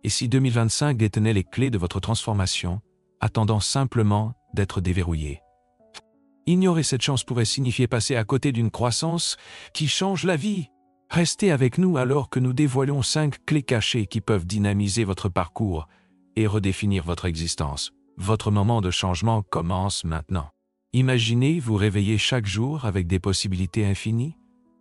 Et si 2025 détenait les clés de votre transformation, attendant simplement d'être déverrouillé? Ignorer cette chance pourrait signifier passer à côté d'une croissance qui change la vie. Restez avec nous alors que nous dévoilons 5 clés cachées qui peuvent dynamiser votre parcours et redéfinir votre existence. Votre moment de changement commence maintenant. Imaginez vous réveiller chaque jour avec des possibilités infinies,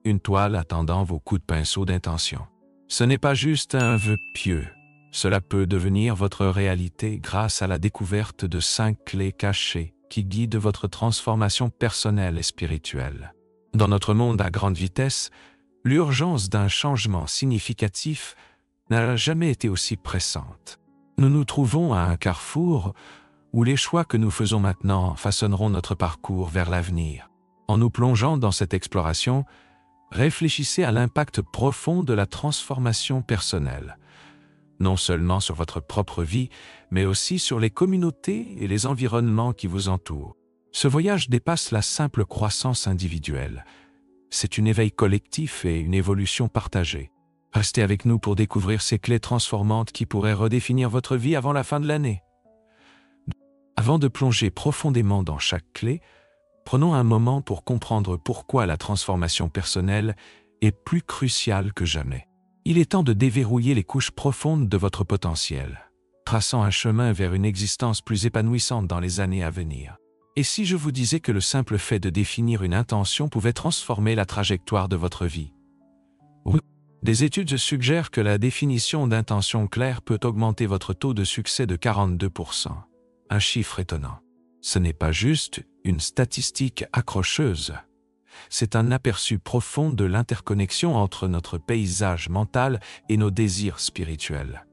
une toile attendant vos coups de pinceau d'intention. Ce n'est pas juste un vœu pieux. Cela peut devenir votre réalité grâce à la découverte de 5 clés cachées qui guident votre transformation personnelle et spirituelle. Dans notre monde à grande vitesse, l'urgence d'un changement significatif n'a jamais été aussi pressante. Nous nous trouvons à un carrefour où les choix que nous faisons maintenant façonneront notre parcours vers l'avenir. En nous plongeant dans cette exploration, réfléchissez à l'impact profond de la transformation personnelle, non seulement sur votre propre vie, mais aussi sur les communautés et les environnements qui vous entourent. Ce voyage dépasse la simple croissance individuelle. C'est un éveil collectif et une évolution partagée. Restez avec nous pour découvrir ces clés transformantes qui pourraient redéfinir votre vie avant la fin de l'année. Avant de plonger profondément dans chaque clé, prenons un moment pour comprendre pourquoi la transformation personnelle est plus cruciale que jamais. Il est temps de déverrouiller les couches profondes de votre potentiel, traçant un chemin vers une existence plus épanouissante dans les années à venir. Et si je vous disais que le simple fait de définir une intention pouvait transformer la trajectoire de votre vie? Oui. Des études suggèrent que la définition d'intention claire peut augmenter votre taux de succès de 42%. Un chiffre étonnant. Ce n'est pas juste une statistique accrocheuse. C'est un aperçu profond de l'interconnexion entre notre paysage mental et nos désirs spirituels.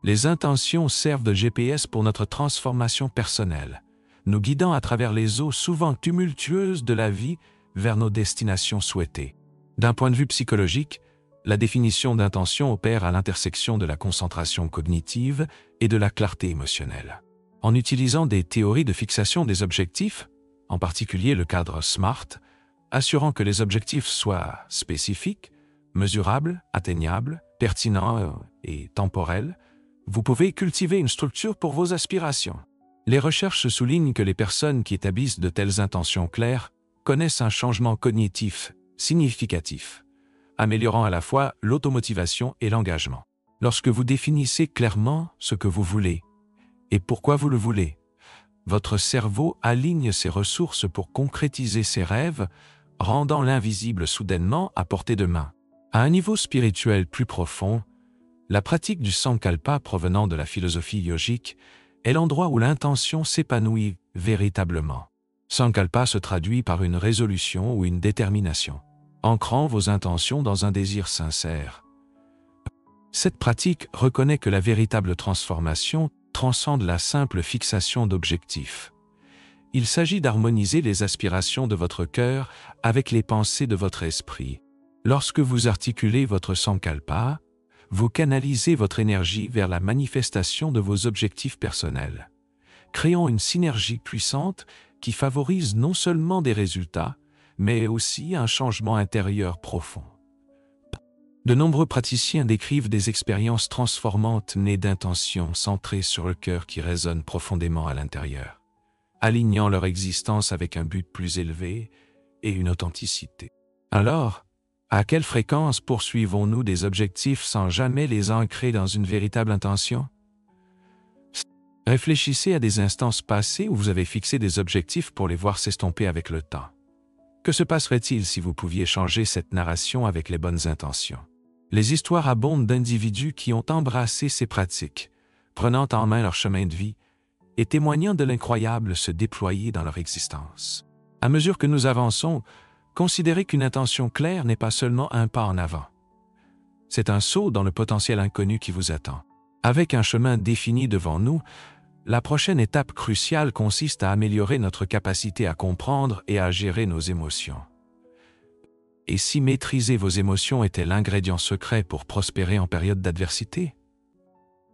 Les intentions servent de GPS pour notre transformation personnelle, nous guidant à travers les eaux souvent tumultueuses de la vie vers nos destinations souhaitées. D'un point de vue psychologique, la définition d'intention opère à l'intersection de la concentration cognitive et de la clarté émotionnelle. En utilisant des théories de fixation des objectifs, en particulier le cadre SMART, assurant que les objectifs soient spécifiques, mesurables, atteignables, pertinents et temporels, vous pouvez cultiver une structure pour vos aspirations. Les recherches soulignent que les personnes qui établissent de telles intentions claires connaissent un changement cognitif significatif, améliorant à la fois l'automotivation et l'engagement. Lorsque vous définissez clairement ce que vous voulez et pourquoi vous le voulez, votre cerveau aligne ses ressources pour concrétiser ses rêves, rendant l'invisible soudainement à portée de main. À un niveau spirituel plus profond, la pratique du Sankalpa provenant de la philosophie yogique est l'endroit où l'intention s'épanouit véritablement. Sankalpa se traduit par une résolution ou une détermination, ancrant vos intentions dans un désir sincère. Cette pratique reconnaît que la véritable transformation transcende la simple fixation d'objectifs. Il s'agit d'harmoniser les aspirations de votre cœur avec les pensées de votre esprit. Lorsque vous articulez votre Sankalpa, vous canalisez votre énergie vers la manifestation de vos objectifs personnels, créant une synergie puissante qui favorise non seulement des résultats, mais aussi un changement intérieur profond. De nombreux praticiens décrivent des expériences transformantes nées d'intentions centrées sur le cœur qui résonnent profondément à l'intérieur, alignant leur existence avec un but plus élevé et une authenticité. Alors, à quelle fréquence poursuivons-nous des objectifs sans jamais les ancrer dans une véritable intention? Réfléchissez à des instances passées où vous avez fixé des objectifs pour les voir s'estomper avec le temps. Que se passerait-il si vous pouviez changer cette narration avec les bonnes intentions? Les histoires abondent d'individus qui ont embrassé ces pratiques, prenant en main leur chemin de vie et témoignant de l'incroyable se déployer dans leur existence. À mesure que nous avançons, considérez qu'une intention claire n'est pas seulement un pas en avant. C'est un saut dans le potentiel inconnu qui vous attend. Avec un chemin défini devant nous, la prochaine étape cruciale consiste à améliorer notre capacité à comprendre et à gérer nos émotions. Et si maîtriser vos émotions était l'ingrédient secret pour prospérer en période d'adversité?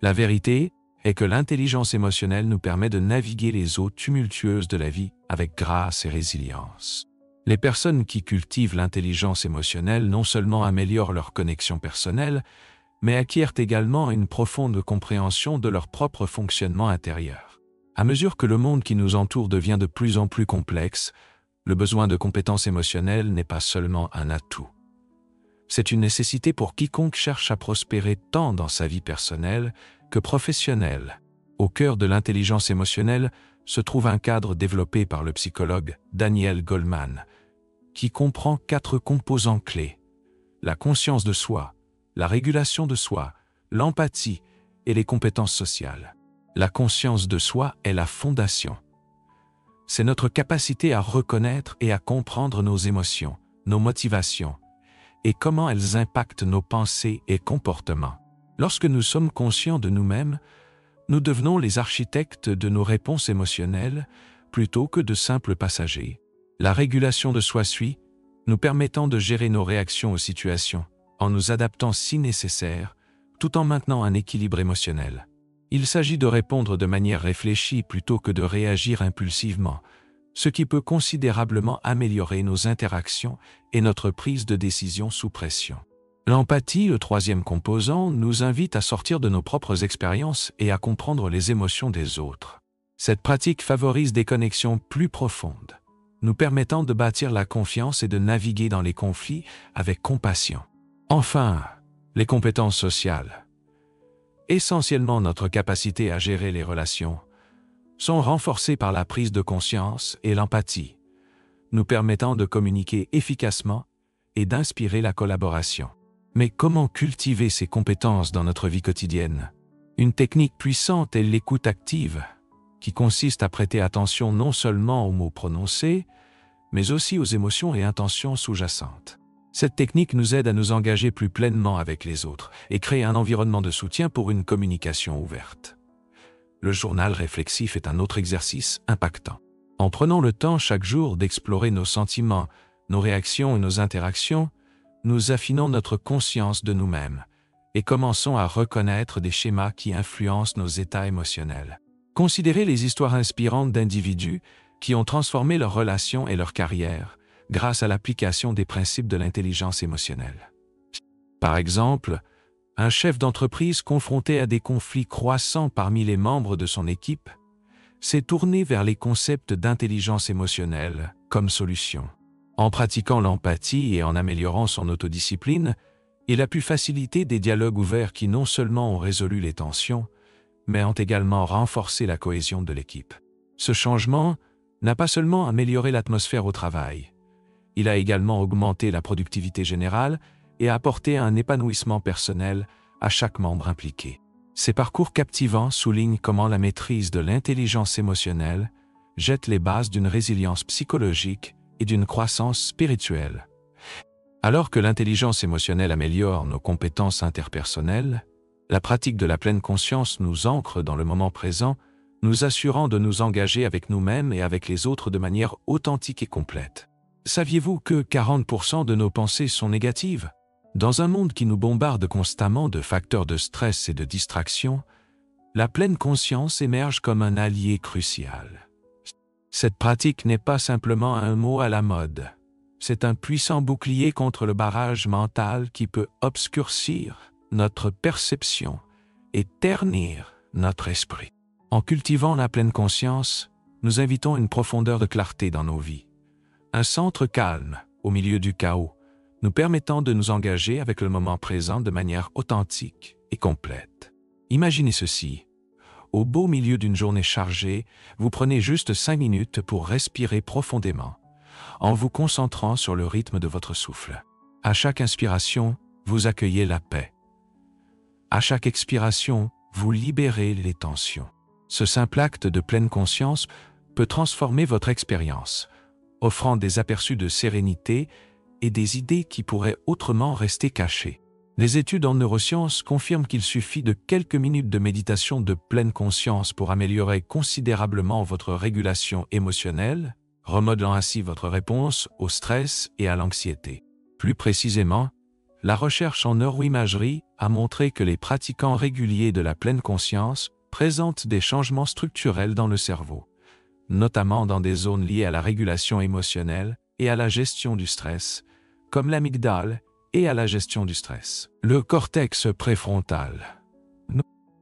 La vérité est que l'intelligence émotionnelle nous permet de naviguer les eaux tumultueuses de la vie avec grâce et résilience. Les personnes qui cultivent l'intelligence émotionnelle non seulement améliorent leur connexion personnelle, mais acquièrent également une profonde compréhension de leur propre fonctionnement intérieur. À mesure que le monde qui nous entoure devient de plus en plus complexe, le besoin de compétences émotionnelles n'est pas seulement un atout. C'est une nécessité pour quiconque cherche à prospérer tant dans sa vie personnelle que professionnelle. Au cœur de l'intelligence émotionnelle se trouve un cadre développé par le psychologue Daniel Goleman, qui comprend 4 composants clés: la conscience de soi, la régulation de soi, l'empathie et les compétences sociales. La conscience de soi est la fondation. C'est notre capacité à reconnaître et à comprendre nos émotions, nos motivations, et comment elles impactent nos pensées et comportements. Lorsque nous sommes conscients de nous-mêmes, nous devenons les architectes de nos réponses émotionnelles plutôt que de simples passagers. La régulation de soi suit, nous permettant de gérer nos réactions aux situations, en nous adaptant si nécessaire, tout en maintenant un équilibre émotionnel. Il s'agit de répondre de manière réfléchie plutôt que de réagir impulsivement, ce qui peut considérablement améliorer nos interactions et notre prise de décision sous pression. L'empathie, le 3e composant, nous invite à sortir de nos propres expériences et à comprendre les émotions des autres. Cette pratique favorise des connexions plus profondes, nous permettant de bâtir la confiance et de naviguer dans les conflits avec compassion. Enfin, les compétences sociales, essentiellement notre capacité à gérer les relations, sont renforcées par la prise de conscience et l'empathie, nous permettant de communiquer efficacement et d'inspirer la collaboration. Mais comment cultiver ces compétences dans notre vie quotidienne? Une technique puissante est l'écoute active, qui consiste à prêter attention non seulement aux mots prononcés, mais aussi aux émotions et intentions sous-jacentes. Cette technique nous aide à nous engager plus pleinement avec les autres et crée un environnement de soutien pour une communication ouverte. Le journal réflexif est un autre exercice impactant. En prenant le temps chaque jour d'explorer nos sentiments, nos réactions et nos interactions, nous affinons notre conscience de nous-mêmes et commençons à reconnaître des schémas qui influencent nos états émotionnels. Considérez les histoires inspirantes d'individus qui ont transformé leurs relations et leur carrière grâce à l'application des principes de l'intelligence émotionnelle. Par exemple, un chef d'entreprise confronté à des conflits croissants parmi les membres de son équipe s'est tourné vers les concepts d'intelligence émotionnelle comme solution. En pratiquant l'empathie et en améliorant son autodiscipline, il a pu faciliter des dialogues ouverts qui non seulement ont résolu les tensions, mais ont également renforcé la cohésion de l'équipe. Ce changement n'a pas seulement amélioré l'atmosphère au travail, il a également augmenté la productivité générale et apporté un épanouissement personnel à chaque membre impliqué. Ces parcours captivants soulignent comment la maîtrise de l'intelligence émotionnelle jette les bases d'une résilience psychologique et d'une croissance spirituelle. Alors que l'intelligence émotionnelle améliore nos compétences interpersonnelles, la pratique de la pleine conscience nous ancre dans le moment présent, nous assurant de nous engager avec nous-mêmes et avec les autres de manière authentique et complète. Saviez-vous que 40% de nos pensées sont négatives? Dans un monde qui nous bombarde constamment de facteurs de stress et de distraction, la pleine conscience émerge comme un allié crucial. Cette pratique n'est pas simplement un mot à la mode. C'est un puissant bouclier contre le barrage mental qui peut obscurcir notre perception et ternir notre esprit. En cultivant la pleine conscience, nous invitons une profondeur de clarté dans nos vies. Un centre calme, au milieu du chaos, nous permettant de nous engager avec le moment présent de manière authentique et complète. Imaginez ceci. Au beau milieu d'une journée chargée, vous prenez juste 5 minutes pour respirer profondément, en vous concentrant sur le rythme de votre souffle. À chaque inspiration, vous accueillez la paix. À chaque expiration, vous libérez les tensions. Ce simple acte de pleine conscience peut transformer votre expérience, offrant des aperçus de sérénité et des idées qui pourraient autrement rester cachées. Les études en neurosciences confirment qu'il suffit de quelques minutes de méditation de pleine conscience pour améliorer considérablement votre régulation émotionnelle, remodelant ainsi votre réponse au stress et à l'anxiété. Plus précisément, la recherche en neuroimagerie a montré que les pratiquants réguliers de la pleine conscience présentent des changements structurels dans le cerveau, notamment dans des zones liées à la régulation émotionnelle et à la gestion du stress, comme l'amygdale et à la gestion du stress. Le cortex préfrontal.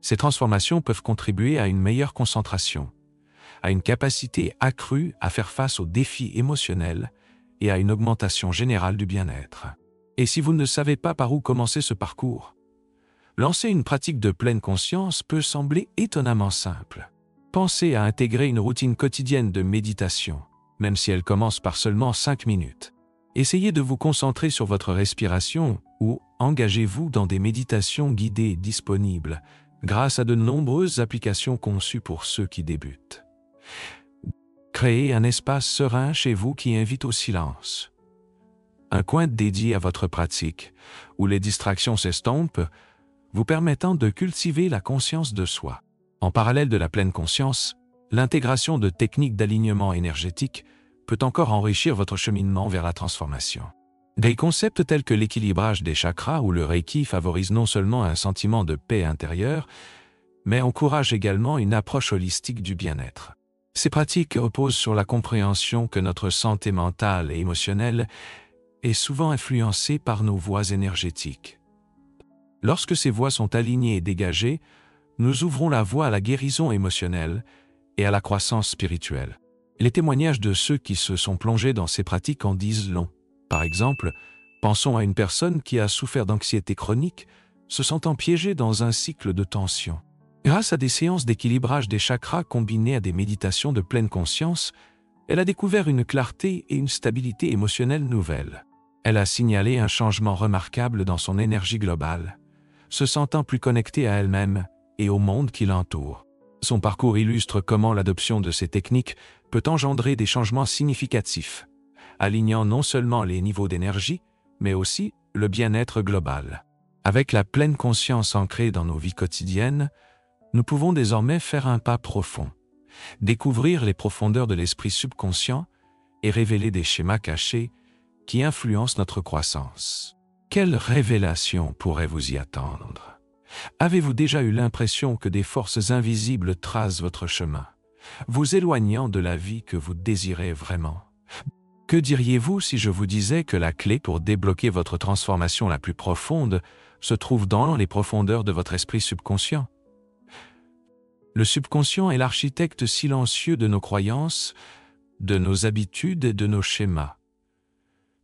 Ces transformations peuvent contribuer à une meilleure concentration, à une capacité accrue à faire face aux défis émotionnels et à une augmentation générale du bien-être. Et si vous ne savez pas par où commencer ce parcours, lancer une pratique de pleine conscience peut sembler étonnamment simple. Pensez à intégrer une routine quotidienne de méditation, même si elle commence par seulement 5 minutes. Essayez de vous concentrer sur votre respiration ou engagez-vous dans des méditations guidées disponibles grâce à de nombreuses applications conçues pour ceux qui débutent. Créez un espace serein chez vous qui invite au silence. Un coin dédié à votre pratique, où les distractions s'estompent, vous permettant de cultiver la conscience de soi. En parallèle de la pleine conscience, l'intégration de techniques d'alignement énergétique peut encore enrichir votre cheminement vers la transformation. Des concepts tels que l'équilibrage des chakras ou le Reiki favorisent non seulement un sentiment de paix intérieure, mais encouragent également une approche holistique du bien-être. Ces pratiques reposent sur la compréhension que notre santé mentale et émotionnelle est souvent influencée par nos voies énergétiques. Lorsque ces voies sont alignées et dégagées, nous ouvrons la voie à la guérison émotionnelle et à la croissance spirituelle. Les témoignages de ceux qui se sont plongés dans ces pratiques en disent long. Par exemple, pensons à une personne qui a souffert d'anxiété chronique, se sentant piégée dans un cycle de tension. Grâce à des séances d'équilibrage des chakras combinées à des méditations de pleine conscience, elle a découvert une clarté et une stabilité émotionnelle nouvelles. Elle a signalé un changement remarquable dans son énergie globale, se sentant plus connectée à elle-même et au monde qui l'entoure. Son parcours illustre comment l'adoption de ces techniques peut engendrer des changements significatifs, alignant non seulement les niveaux d'énergie, mais aussi le bien-être global. Avec la pleine conscience ancrée dans nos vies quotidiennes, nous pouvons désormais faire un pas profond, découvrir les profondeurs de l'esprit subconscient et révéler des schémas cachés qui influencent notre croissance. Quelle révélation pourrait vous y attendre? Avez-vous déjà eu l'impression que des forces invisibles tracent votre chemin, vous éloignant de la vie que vous désirez vraiment? Que diriez-vous si je vous disais que la clé pour débloquer votre transformation la plus profonde se trouve dans les profondeurs de votre esprit subconscient? Le subconscient est l'architecte silencieux de nos croyances, de nos habitudes et de nos schémas,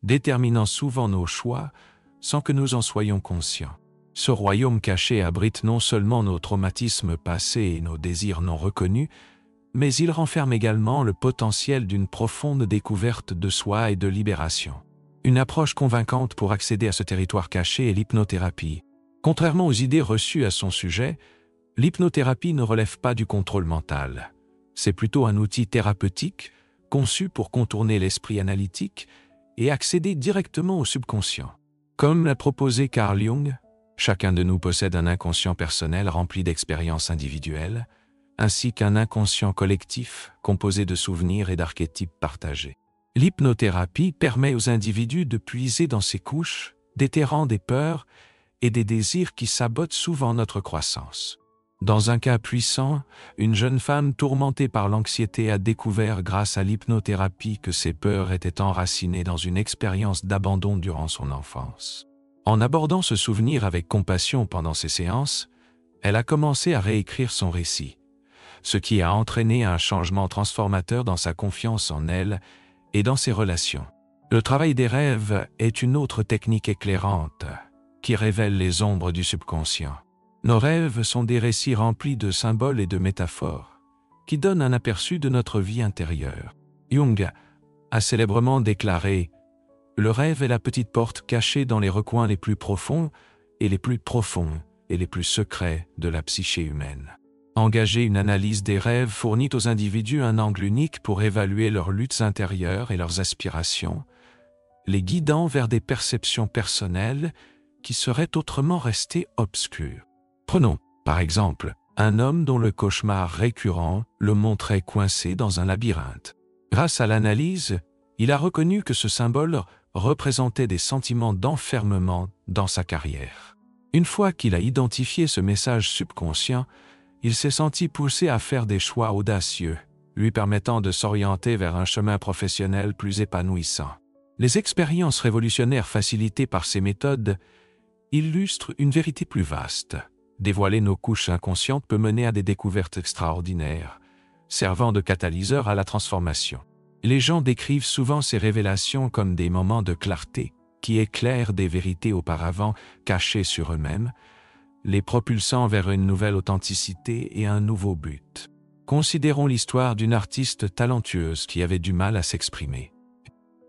déterminant souvent nos choix sans que nous en soyons conscients. Ce royaume caché abrite non seulement nos traumatismes passés et nos désirs non reconnus, mais il renferme également le potentiel d'une profonde découverte de soi et de libération. Une approche convaincante pour accéder à ce territoire caché est l'hypnothérapie. Contrairement aux idées reçues à son sujet, l'hypnothérapie ne relève pas du contrôle mental. C'est plutôt un outil thérapeutique, conçu pour contourner l'esprit analytique et accéder directement au subconscient. Comme l'a proposé Carl Jung, chacun de nous possède un inconscient personnel rempli d'expériences individuelles, ainsi qu'un inconscient collectif composé de souvenirs et d'archétypes partagés. L'hypnothérapie permet aux individus de puiser dans ces couches, déterrant des peurs et des désirs qui sabotent souvent notre croissance. Dans un cas puissant, une jeune femme tourmentée par l'anxiété a découvert grâce à l'hypnothérapie que ses peurs étaient enracinées dans une expérience d'abandon durant son enfance. En abordant ce souvenir avec compassion pendant ces séances, elle a commencé à réécrire son récit, ce qui a entraîné un changement transformateur dans sa confiance en elle et dans ses relations. Le travail des rêves est une autre technique éclairante qui révèle les ombres du subconscient. Nos rêves sont des récits remplis de symboles et de métaphores qui donnent un aperçu de notre vie intérieure. Jung a célèbrement déclaré « Le rêve est la petite porte cachée dans les recoins les plus profonds et les plus profonds et les plus secrets de la psyché humaine. » Engager une analyse des rêves fournit aux individus un angle unique pour évaluer leurs luttes intérieures et leurs aspirations, les guidant vers des perceptions personnelles qui seraient autrement restées obscures. Prenons, par exemple, un homme dont le cauchemar récurrent le montrait coincé dans un labyrinthe. Grâce à l'analyse, il a reconnu que ce symbole représentait des sentiments d'enfermement dans sa carrière. Une fois qu'il a identifié ce message subconscient, il s'est senti poussé à faire des choix audacieux, lui permettant de s'orienter vers un chemin professionnel plus épanouissant. Les expériences révolutionnaires facilitées par ces méthodes illustrent une vérité plus vaste. Dévoiler nos couches inconscientes peut mener à des découvertes extraordinaires, servant de catalyseur à la transformation. Les gens décrivent souvent ces révélations comme des moments de clarté qui éclairent des vérités auparavant cachées sur eux-mêmes, les propulsant vers une nouvelle authenticité et un nouveau but. Considérons l'histoire d'une artiste talentueuse qui avait du mal à s'exprimer.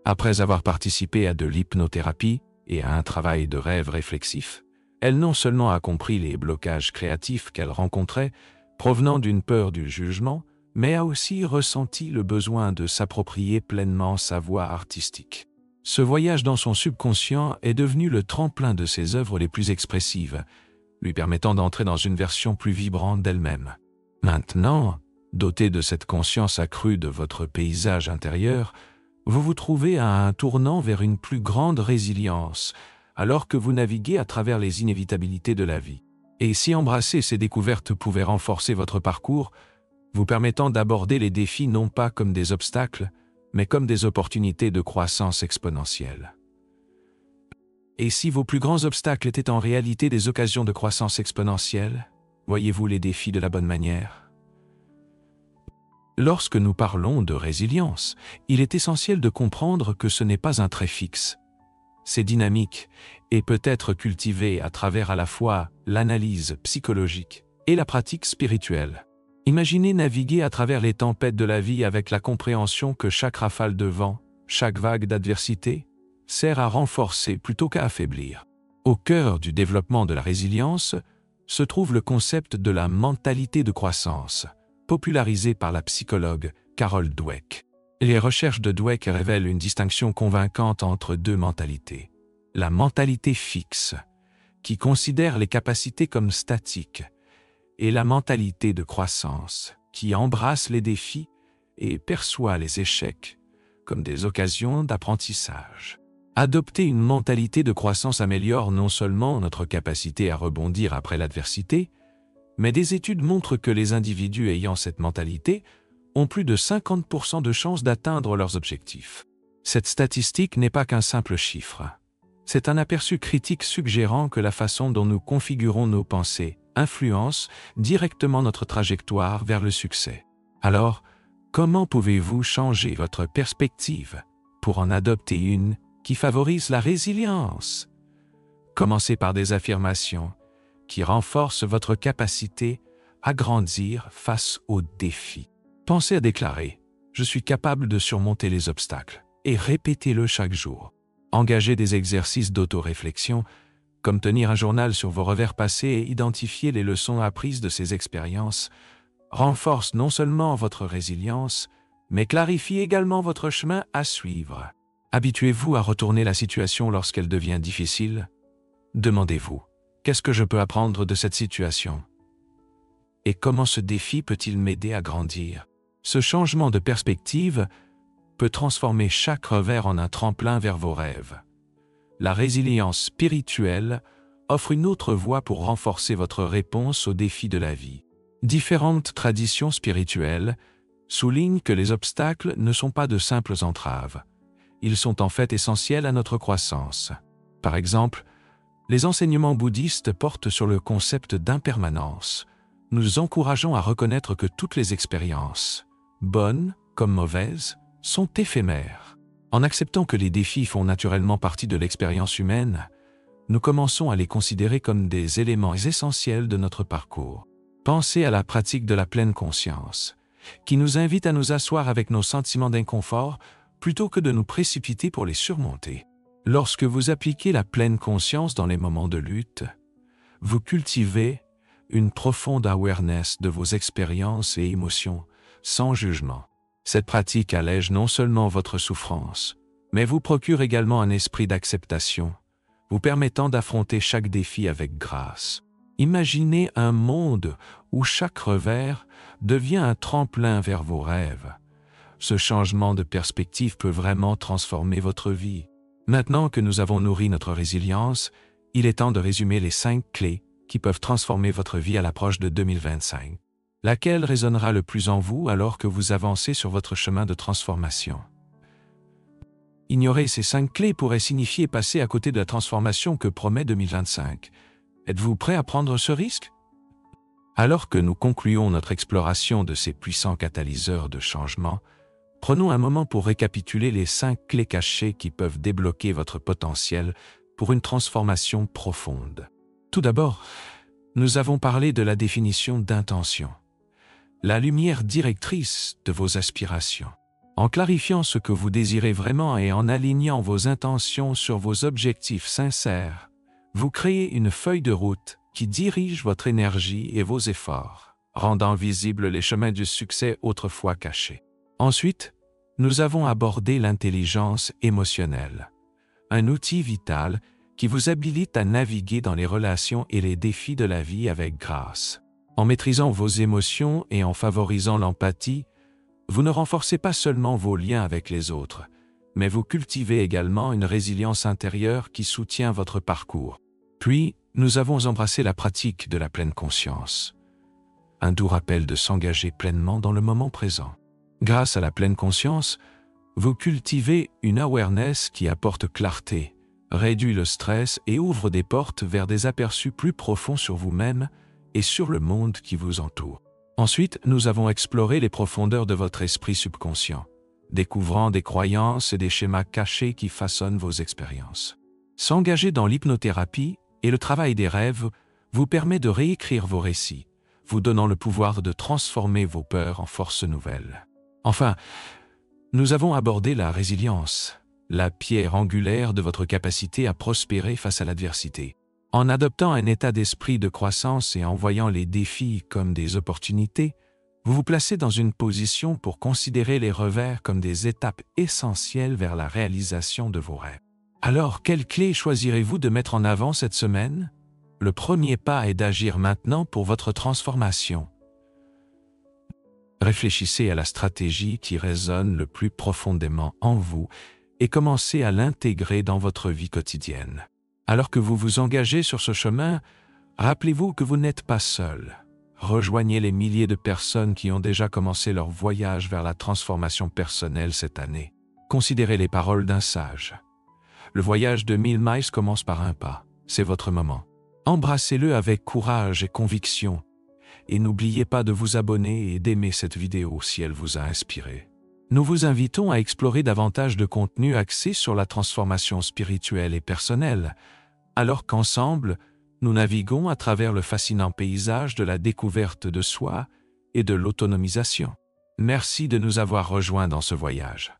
Après avoir participé à de l'hypnothérapie et à un travail de rêve réflexif, elle non seulement a compris les blocages créatifs qu'elle rencontrait, provenant d'une peur du jugement, mais a aussi ressenti le besoin de s'approprier pleinement sa voix artistique. Ce voyage dans son subconscient est devenu le tremplin de ses œuvres les plus expressives, lui permettant d'entrer dans une version plus vibrante d'elle-même. Maintenant, doté de cette conscience accrue de votre paysage intérieur, vous vous trouvez à un tournant vers une plus grande résilience, alors que vous naviguez à travers les inévitabilités de la vie. Et si embrasser ces découvertes pouvait renforcer votre parcours, vous permettant d'aborder les défis non pas comme des obstacles, mais comme des opportunités de croissance exponentielle. Et si vos plus grands obstacles étaient en réalité des occasions de croissance exponentielle, voyez-vous les défis de la bonne manière? Lorsque nous parlons de résilience, il est essentiel de comprendre que ce n'est pas un trait fixe. C'est dynamique et peut être cultivé à travers à la fois l'analyse psychologique et la pratique spirituelle. Imaginez naviguer à travers les tempêtes de la vie avec la compréhension que chaque rafale de vent, chaque vague d'adversité, sert à renforcer plutôt qu'à affaiblir. Au cœur du développement de la résilience se trouve le concept de la mentalité de croissance, popularisé par la psychologue Carol Dweck. Les recherches de Dweck révèlent une distinction convaincante entre deux mentalités. La mentalité fixe, qui considère les capacités comme statiques, et la mentalité de croissance, qui embrasse les défis et perçoit les échecs comme des occasions d'apprentissage. Adopter une mentalité de croissance améliore non seulement notre capacité à rebondir après l'adversité, mais des études montrent que les individus ayant cette mentalité ont plus de 50% de chances d'atteindre leurs objectifs. Cette statistique n'est pas qu'un simple chiffre. C'est un aperçu critique suggérant que la façon dont nous configurons nos pensées influence directement notre trajectoire vers le succès. Alors, comment pouvez-vous changer votre perspective pour en adopter une qui favorise la résilience? Commencez par des affirmations qui renforcent votre capacité à grandir face aux défis. Pensez à déclarer « Je suis capable de surmonter les obstacles » et répétez-le chaque jour. Engagez des exercices d'autoréflexion, comme tenir un journal sur vos revers passés et identifier les leçons apprises de ces expériences, renforce non seulement votre résilience, mais clarifie également votre chemin à suivre. Habituez-vous à retourner la situation lorsqu'elle devient difficile. Demandez-vous, qu'est-ce que je peux apprendre de cette situation? Et comment ce défi peut-il m'aider à grandir? Ce changement de perspective peut transformer chaque revers en un tremplin vers vos rêves. La résilience spirituelle offre une autre voie pour renforcer votre réponse aux défis de la vie. Différentes traditions spirituelles soulignent que les obstacles ne sont pas de simples entraves. Ils sont en fait essentiels à notre croissance. Par exemple, les enseignements bouddhistes portent sur le concept d'impermanence, nous encourageant à reconnaître que toutes les expériences, bonnes comme mauvaises, sont éphémères. En acceptant que les défis font naturellement partie de l'expérience humaine, nous commençons à les considérer comme des éléments essentiels de notre parcours. Pensez à la pratique de la pleine conscience, qui nous invite à nous asseoir avec nos sentiments d'inconfort plutôt que de nous précipiter pour les surmonter. Lorsque vous appliquez la pleine conscience dans les moments de lutte, vous cultivez une profonde awareness de vos expériences et émotions, sans jugement. Cette pratique allège non seulement votre souffrance, mais vous procure également un esprit d'acceptation, vous permettant d'affronter chaque défi avec grâce. Imaginez un monde où chaque revers devient un tremplin vers vos rêves. Ce changement de perspective peut vraiment transformer votre vie. Maintenant que nous avons nourri notre résilience, il est temps de résumer les 5 clés qui peuvent transformer votre vie à l'approche de 2025. Laquelle résonnera le plus en vous alors que vous avancez sur votre chemin de transformation? Ignorer ces 5 clés pourrait signifier passer à côté de la transformation que promet 2025. Êtes-vous prêt à prendre ce risque? Alors que nous concluons notre exploration de ces puissants catalyseurs de changement, prenons un moment pour récapituler les 5 clés cachées qui peuvent débloquer votre potentiel pour une transformation profonde. Tout d'abord, nous avons parlé de la définition d'intention, la lumière directrice de vos aspirations. En clarifiant ce que vous désirez vraiment et en alignant vos intentions sur vos objectifs sincères, vous créez une feuille de route qui dirige votre énergie et vos efforts, rendant visibles les chemins du succès autrefois cachés. Ensuite, nous avons abordé l'intelligence émotionnelle, un outil vital qui vous habilite à naviguer dans les relations et les défis de la vie avec grâce. En maîtrisant vos émotions et en favorisant l'empathie, vous ne renforcez pas seulement vos liens avec les autres, mais vous cultivez également une résilience intérieure qui soutient votre parcours. Puis, nous avons embrassé la pratique de la pleine conscience, un doux rappel de s'engager pleinement dans le moment présent. Grâce à la pleine conscience, vous cultivez une awareness qui apporte clarté, réduit le stress et ouvre des portes vers des aperçus plus profonds sur vous-même et sur le monde qui vous entoure. Ensuite, nous avons exploré les profondeurs de votre esprit subconscient, découvrant des croyances et des schémas cachés qui façonnent vos expériences. S'engager dans l'hypnothérapie et le travail des rêves vous permet de réécrire vos récits, vous donnant le pouvoir de transformer vos peurs en forces nouvelles. Enfin, nous avons abordé la résilience, la pierre angulaire de votre capacité à prospérer face à l'adversité. En adoptant un état d'esprit de croissance et en voyant les défis comme des opportunités, vous vous placez dans une position pour considérer les revers comme des étapes essentielles vers la réalisation de vos rêves. Alors, quelle clé choisirez-vous de mettre en avant cette semaine? Le premier pas est d'agir maintenant pour votre transformation. Réfléchissez à la stratégie qui résonne le plus profondément en vous et commencez à l'intégrer dans votre vie quotidienne. Alors que vous vous engagez sur ce chemin, rappelez-vous que vous n'êtes pas seul. Rejoignez les milliers de personnes qui ont déjà commencé leur voyage vers la transformation personnelle cette année. Considérez les paroles d'un sage. Le voyage de 1000 miles commence par un pas. C'est votre moment. Embrassez-le avec courage et conviction. Et n'oubliez pas de vous abonner et d'aimer cette vidéo si elle vous a inspiré. Nous vous invitons à explorer davantage de contenu axé sur la transformation spirituelle et personnelle, alors qu'ensemble, nous naviguons à travers le fascinant paysage de la découverte de soi et de l'autonomisation. Merci de nous avoir rejoints dans ce voyage.